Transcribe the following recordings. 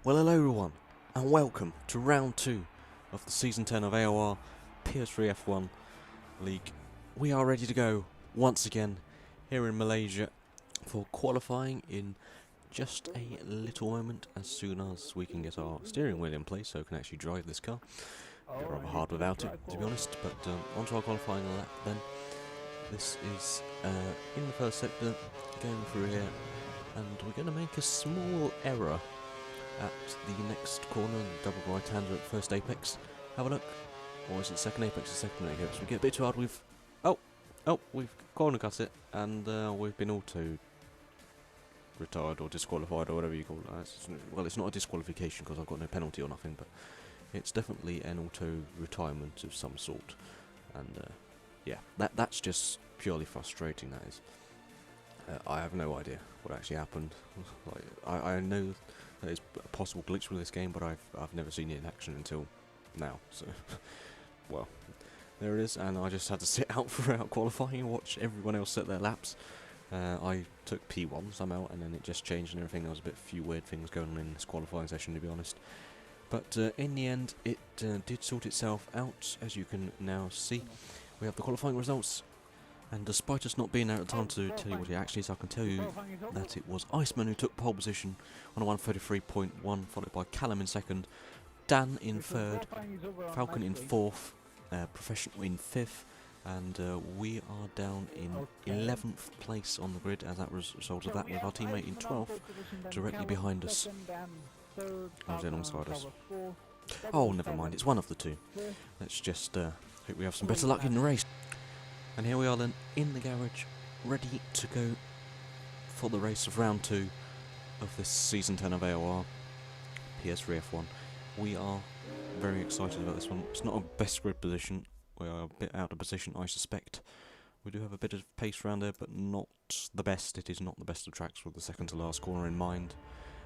Well, hello everyone, and welcome to round 2 of the Season 10 of AOR F1 League. We are ready to go once again here in Malaysia for qualifying in just a little moment, as soon as we can get our steering wheel in place so we can actually drive this car. A bit rather hard without it, to be honest, but onto our qualifying lap then. This is in the first sector, going through here, and we're going to make a small error at the next corner, the double right-hander at first apex. Have a look. Or is it second apex or second apex? We get a bit too hard, we've corner cut it, and we've been auto-retired or disqualified or whatever you call it. Well, it's not a disqualification because I've got no penalty or nothing, but it's definitely an auto-retirement of some sort. And yeah, that's just purely frustrating, that is. I have no idea what actually happened. Like, I know there's a possible glitch with this game, but I've never seen it in action until now. So, well, there it is, and I just had to sit out throughout qualifying and watch everyone else set their laps. I took P1 somehow, and then it just changed and everything. There was a few weird things going on in this qualifying session, to be honest. But in the end, it did sort itself out, as you can now see. We have the qualifying results. And despite us not being there at the time to tell you what it actually is, I can tell you that it was Iceman who took pole position on a 133.1, followed by Callum in second, Dan in third, Falcon in fourth, Professional in fifth, and we are down in 11th place on the grid as a result of that, with our teammate in 12th, directly behind us. I was alongside us. Oh, never mind, it's one of the two. Let's just hope we have some better luck in the race. And here we are then, in the garage, ready to go for the race of round 2 of this Season 10 of AOR F1. We are very excited about this one. It's not a best grid position, we are a bit out of position, I suspect. We do have a bit of pace around there, but not the best. It is not the best of tracks with the second to last corner in mind.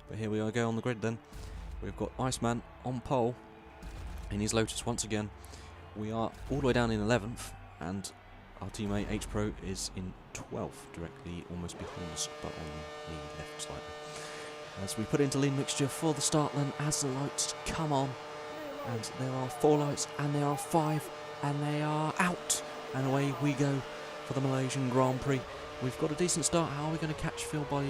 But here we are, go on the grid then. We've got Iceman on pole in his Lotus once again. We are all the way down in 11th, and our teammate H-Pro is in 12th, directly almost behind us, but on the left slightly. As we put into lean mixture for the start then, as the lights come on, and there are 4 lights, and there are 5, and they are out, and away we go for the Malaysian Grand Prix. We've got a decent start. How are we going to catch Phil by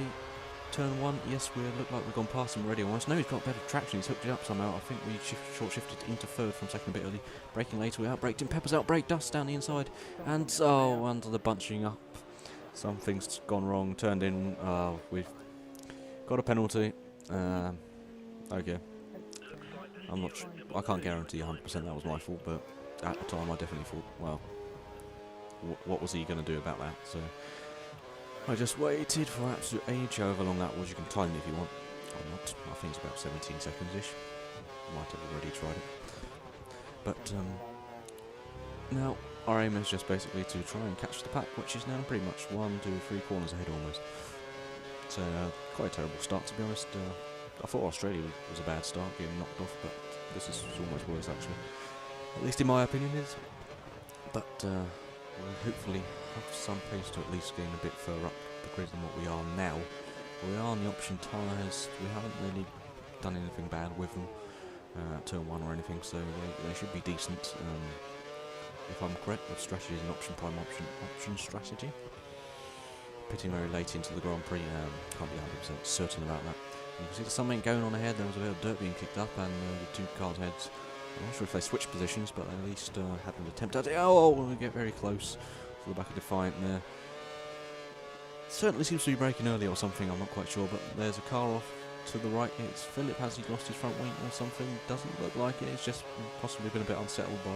turn 1? Yes, we look like we've gone past him already almost. No, he's got better traction, he's hooked it up somehow. I think we short-shifted into third from second a bit early. Braking later, we outbraked him. Peppers outbrake, dust down the inside. And, oh, under the bunching up. Something's gone wrong, turned in. We've got a penalty. Okay. I'm not sure. I can't guarantee 100% that was my fault, but at the time I definitely thought, well, what was he going to do about that? So I just waited for absolute age, however long that was. You can time it if you want, or not. I think it's about 17 seconds-ish. Might have already tried it. But now our aim is just basically to try and catch the pack, which is now pretty much 1, 2, 3 corners ahead almost. So quite a terrible start, to be honest. I thought Australia was a bad start, getting knocked off, but this is almost worse actually. At least in my opinion it is. But we'll hopefully have some pace to at least gain a bit further up the grid than what we are now. We are on the option tyres. We haven't really done anything bad with them at turn 1 or anything, so they should be decent. If I'm correct, the strategy is an option prime option strategy. Pitting very late into the Grand Prix, can't be 100% certain about that. You can see there's something going on ahead. There was a bit of dirt being kicked up, and the 2 cars heads. I'm not sure if they switched positions, but at least had an attempt at it. Oh, we get very close to the back of Defiant there. Certainly seems to be braking early or something, I'm not quite sure, but there's a car off to the right. It's Philip. Has he lost his front wing or something? Doesn't look like it. It's just possibly been a bit unsettled by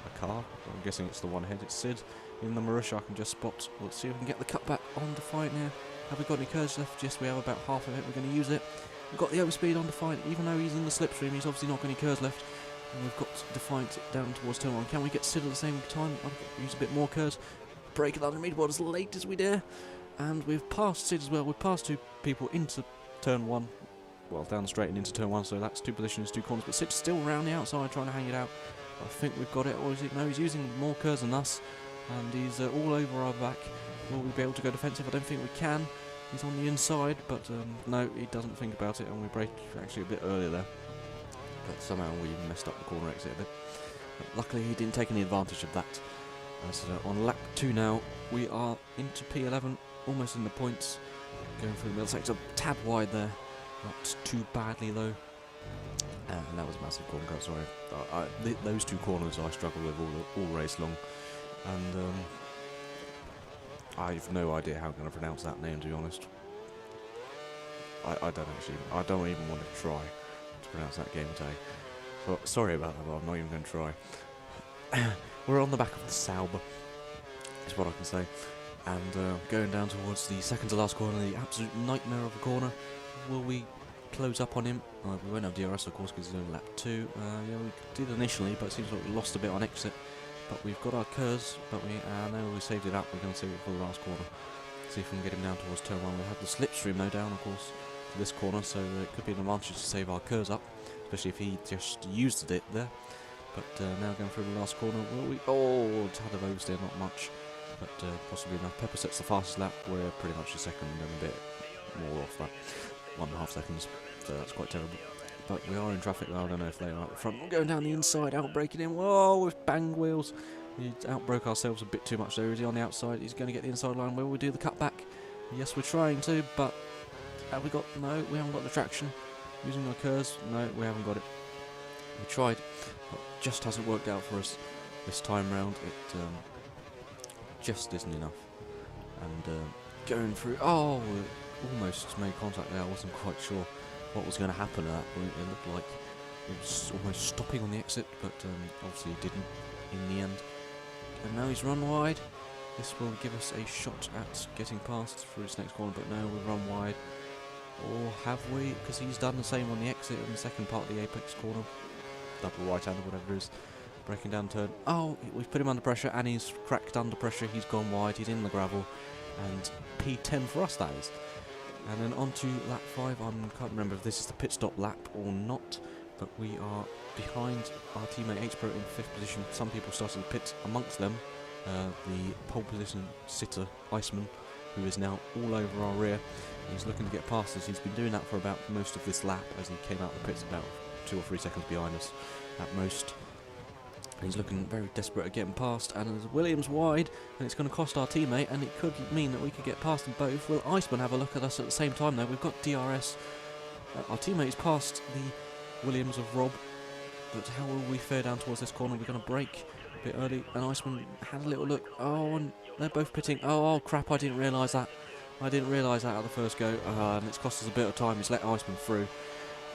a car. I'm guessing it's the one ahead. It's Sid in the Marusha. I can just spot. Let's see if we can get the cutback on Defiant now. Have we got any curves left? Yes, we have about half of it. We're going to use it. We've got the overspeed on Defiant. Even though he's in the slipstream, he's obviously not got any curves left. And we've got Defiant down towards turn 1. Can we get Sid at the same time? I'll use a bit more curves. Brake it under midboard as late as we dare. And we've passed Sid as well. We've passed 2 people into turn 1. Well, down the straight and into turn 1. So that's 2 positions, 2 corners. But Sid's still around the outside trying to hang it out. I think we've got it. Or is it? No, he's using more curves than us. And he's all over our back. Will we be able to go defensive? I don't think we can. He's on the inside, but no, he doesn't think about it, and we brake actually a bit earlier there. But somehow we messed up the corner exit a bit. But luckily he didn't take any advantage of that. As on lap 2 now, we are into P11, almost in the points. Going through the middle sector, tad wide there, not too badly though. And that was a massive corner cut, sorry. Those 2 corners I struggle with all race long. And I've no idea how I'm going to pronounce that name, to be honest. I don't even want to try to pronounce that game tag. So, sorry about that, but I'm not even going to try. We're on the back of the Sauber, is what I can say. And going down towards the second to last corner, the absolute nightmare of a corner. Will we close up on him? We won't have DRS, of course, because he's only lap 2. Yeah, we did initially, but it seems like we lost a bit on exit. But we've got our curves, but now we saved it up. We're going to save it for the last corner. See if we can get him down towards turn 1. We'll have the slipstream though down, of course, to this corner, so it could be an advantage to save our curves up, especially if he just used it there. But now going through the last corner, will we? Oh, tad of oversteer, not much, but possibly enough. Pepper sets the fastest lap. We're pretty much a second and a bit more off that, 1.5 seconds. So that's quite terrible. But we are in traffic though, I don't know if they are at the front. We're going down the inside, outbraking him. Whoa, with bang wheels. We outbroke ourselves a bit too much there. Is he on the outside? He's going to get the inside line. Will we do the cutback? Yes, we're trying to, but have we got... No, we haven't got the traction. Using our curves? No, we haven't got it. We tried, but just hasn't worked out for us this time round. It just isn't enough. And going through... Oh, almost made contact there. I wasn't quite sure what was going to happen at that point. It looked like it was almost stopping on the exit, but obviously it didn't in the end. And now he's run wide. This will give us a shot at getting past through his next corner, but no, we've run wide. Or have we? Because he's done the same on the exit in the second part of the apex corner. Double right-hander, whatever it is. Breaking down turn. Oh, we've put him under pressure, and he's cracked under pressure. He's gone wide, he's in the gravel. And P10 for us, that is. And then on to lap 5. I can't remember if this is the pit stop lap or not, but we are behind our teammate H-Pro in 5th position. Some people started the pit, amongst them the pole position sitter, Iceman, who is now all over our rear. He's looking to get past us. He's been doing that for about most of this lap, as he came out the pits about 2 or 3 seconds behind us at most. He's looking very desperate at getting past, and there's Williams wide, and it's going to cost our teammate, and it could mean that we could get past them both. Will Iceman have a look at us at the same time though? We've got DRS. Our teammate's passed the Williams of Rob, but how will we fare down towards this corner? We're going to brake a bit early, and Iceman had a little look. Oh, and they're both pitting. Oh crap, I didn't realise that. I didn't realise that at the first go, and it's cost us a bit of time. He's let Iceman through.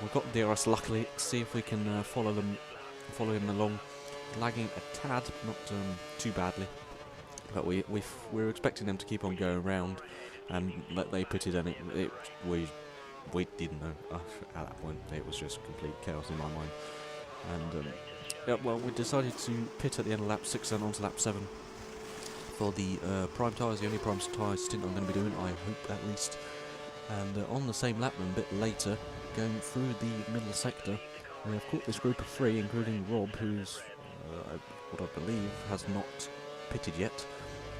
We've got DRS luckily. See if we can follow him along. Lagging a tad, not too badly, but we're expecting them to keep on going round, and they pitted, and we didn't know at that point. It was just complete chaos in my mind, and yeah, well, we decided to pit at the end of lap 6 and onto lap 7 for the prime tyres, the only prime tyre stint I'm going to be doing, I hope at least. And on the same lap, a bit later, going through the middle sector, we have caught this group of 3, including Rob, who's what I believe has not pitted yet.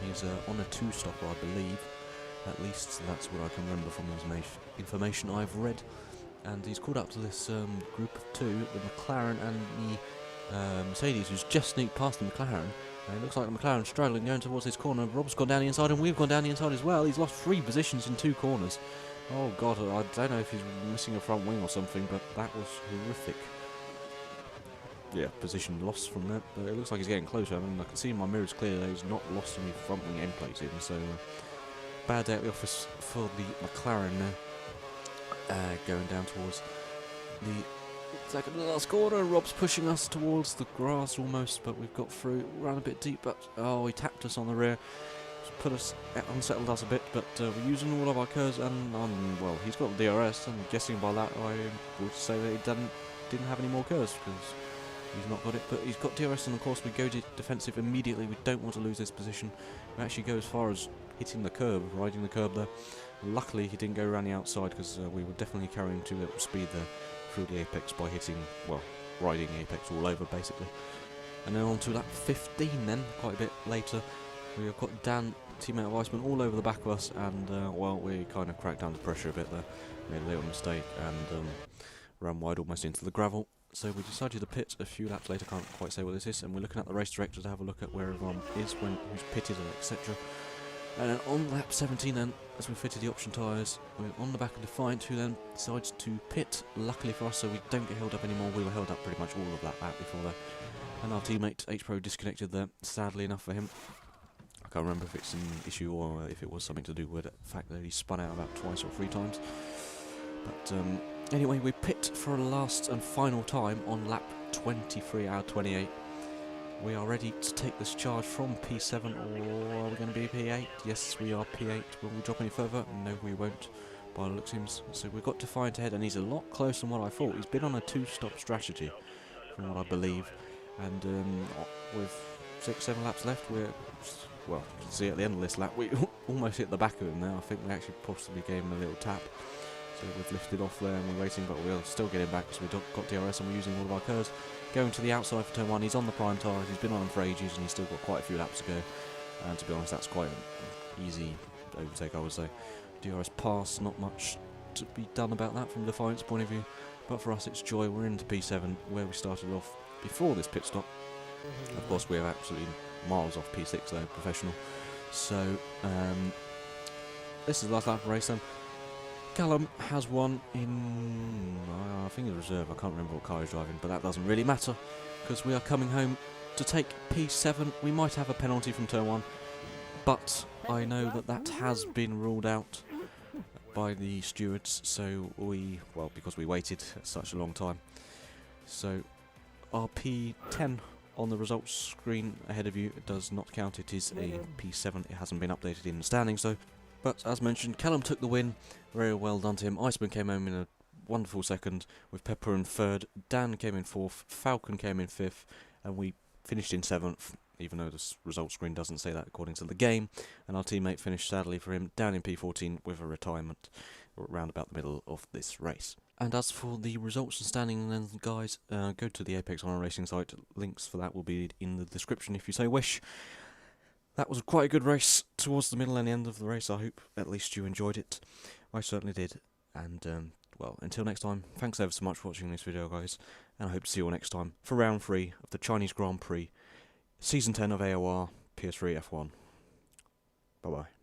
He's on a 2-stopper, I believe. At least that's what I can remember from the information I've read. And he's called up to this group of 2, the McLaren and the Mercedes, who's just sneaked past the McLaren. And it looks like the McLaren's struggling going towards his corner. Rob's gone down the inside, and we've gone down the inside as well. He's lost 3 positions in 2 corners. Oh god, I don't know if he's missing a front wing or something, but that was horrific. Yeah, position lost from that, but it looks like he's getting closer. I mean, I can see in my mirrors clearly that he's not lost any front wing end plates even, so bad day at the office for the McLaren going down towards the second to last corner. Rob's pushing us towards the grass almost, but we've got through, ran a bit deep, but oh, he tapped us on the rear, put us, unsettled us a bit, but we're using all of our curves, and well, he's got the DRS, and guessing by that I would say that he didn't have any more curves, because he's not got it, but he's got DRS, and of course we go defensive immediately. We don't want to lose this position. We actually go as far as hitting the curb, riding the curb there. Luckily he didn't go around the outside, because we were definitely carrying too little speed there through the apex by hitting, well, riding the apex all over basically. And then on to lap 15 then, quite a bit later, we have got Dan teammate of Iceman all over the back of us, and well, we kind of cracked down the pressure a bit there, made a little mistake, and ran wide almost into the gravel. So we decided to pit a few laps later, can't quite say what this is, and we're looking at the race director to have a look at where everyone is, who's pitted, and etc. And then on lap 17 then, as we fitted the option tyres, we're on the back of Defiant, who then decides to pit, luckily for us, so we don't get held up anymore. We were held up pretty much all of that lap before that. And our teammate H-Pro disconnected there, sadly enough for him. I can't remember if it's an issue or if it was something to do with the fact that he spun out about twice or 3 times. But anyway, we pit for a last and final time on lap 23 out of 28. We are ready to take this charge from P7, or are we going to be P8? Yes, we are P8. Will we drop any further? No, we won't, by the looks of him. So we've got Defiant ahead, and he's a lot closer than what I thought. He's been on a 2-stop strategy, from what I believe. And with 6-7 laps left, we're, well, you can see at the end of this lap, we almost hit the back of him now. I think we actually possibly gave him a little tap. So we've lifted off there and we're waiting, but we'll still get him back because we've got DRS and we're using all of our curves. Going to the outside for turn 1, he's on the prime tyres, he's been on them for ages and he's still got quite a few laps to go. And to be honest, that's quite an easy overtake, I would say. DRS pass, not much to be done about that from Defiant's point of view. But for us, it's joy. We're into P7, where we started off before this pit stop. Of course, we're absolutely miles off P6 though, professional. So, this is the last lap of the race then. Callum has won in, I think it's reserve, I can't remember what car he's driving, but that doesn't really matter, because we are coming home to take P7. We might have a penalty from turn 1, but I know that that has been ruled out by the stewards, so well, because we waited such a long time. So our P10 on the results screen ahead of you does not count. It is a P7, it hasn't been updated in the standings though. But as mentioned, Callum took the win, very well done to him. Iceman came home in a wonderful second, with Pepper in 3rd, Dan came in 4th, Falcon came in 5th, and we finished in 7th, even though the results screen doesn't say that according to the game. And our teammate finished, sadly for him, down in P14 with a retirement around about the middle of this race. And as for the results and standing, then guys, go to the Apex Online Racing site. Links for that will be in the description if you so wish. That was quite a good race towards the middle and the end of the race. I hope at least you enjoyed it. I certainly did. And, well, until next time, thanks ever so much for watching this video, guys. And I hope to see you all next time for round 3 of the Chinese Grand Prix, Season 10 of AOR PS3 F1. Bye-bye.